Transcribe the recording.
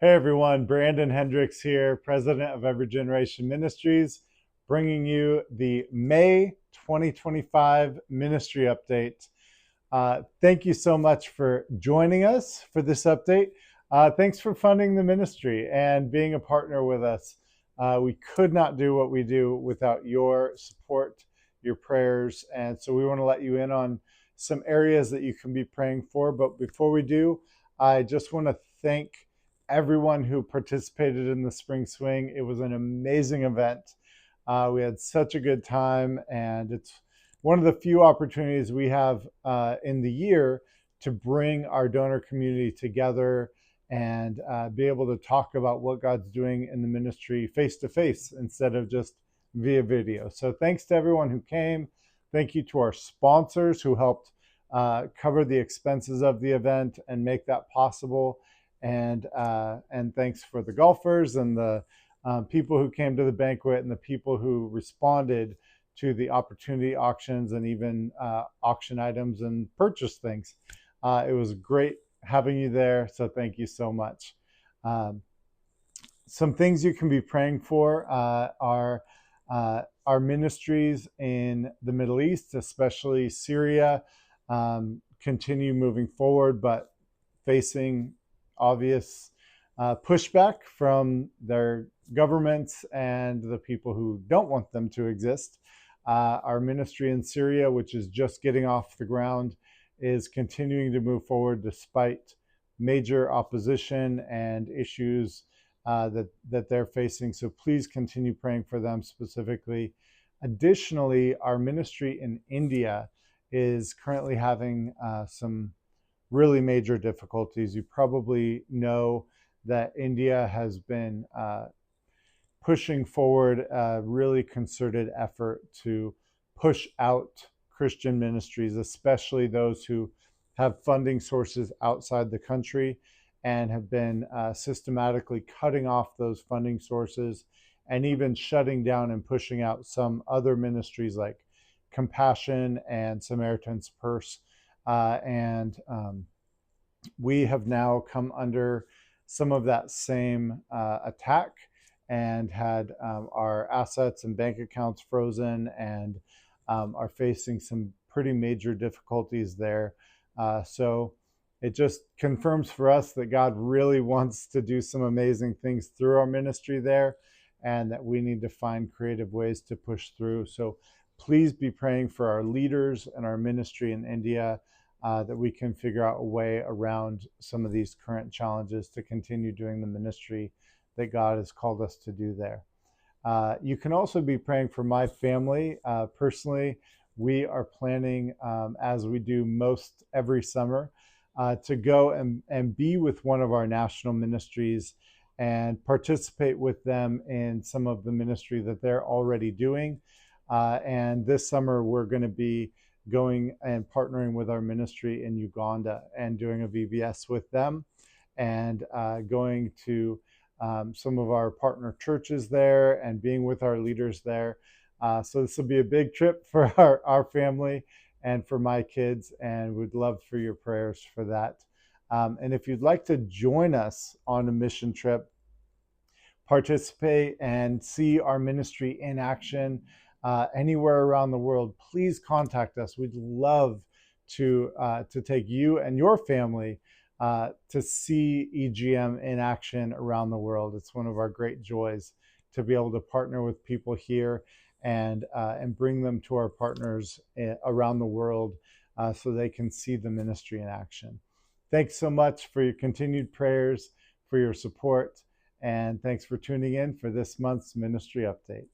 Hey everyone, Brandon Hendricks here, President of Every Generation Ministries, bringing you the May 2025 Ministry Update. Thank you so much for joining us for this update. Thanks for funding the ministry and being a partner with us. We could not do what we do without your support, your prayers, and so we want to let you in on some areas that you can be praying for. But before we do, I just want to thank everyone who participated in the Spring Swing. It was an amazing event. We had such a good time, and it's one of the few opportunities we have in the year to bring our donor community together and be able to talk about what God's doing in the ministry face to face instead of just via video. So thanks to everyone who came. Thank you to our sponsors who helped cover the expenses of the event and make that possible. And thanks for the golfers and the people who came to the banquet and the people who responded to the opportunity auctions and even auction items and purchase things. It was great having you there, so thank you so much. Some things you can be praying for are our ministries in the Middle East, especially Syria, continue moving forward, but facing obvious pushback from their governments and the people who don't want them to exist. Our ministry in Syria, which is just getting off the ground, is continuing to move forward despite major opposition and issues that they're facing. So please continue praying for them specifically. Additionally, our ministry in India is currently having some really major difficulties. You probably know that India has been pushing forward a really concerted effort to push out Christian ministries, especially those who have funding sources outside the country, and have been systematically cutting off those funding sources and even shutting down and pushing out some other ministries like Compassion and Samaritan's Purse. We have now come under some of that same attack and had our assets and bank accounts frozen and are facing some pretty major difficulties there. So it just confirms for us that God really wants to do some amazing things through our ministry there, and that we need to find creative ways to push through. So please be praying for our leaders and our ministry in India, that we can figure out a way around some of these current challenges to continue doing the ministry that God has called us to do there. You can also be praying for my family. Personally, we are planning, as we do most every summer, to go and be with one of our national ministries and participate with them in some of the ministry that they're already doing. And this summer, we're going to be going and partnering with our ministry in Uganda and doing a VBS with them, and going to some of our partner churches there and being with our leaders there. So this will be a big trip for our family and for my kids, and we'd love for your prayers for that. And if you'd like to join us on a mission trip, participate and see our ministry in action anywhere around the world, please contact us. We'd love to take you and your family to see EGM in action around the world. It's one of our great joys to be able to partner with people here and bring them to our partners around the world so they can see the ministry in action. Thanks so much for your continued prayers, for your support, and thanks for tuning in for this month's ministry update.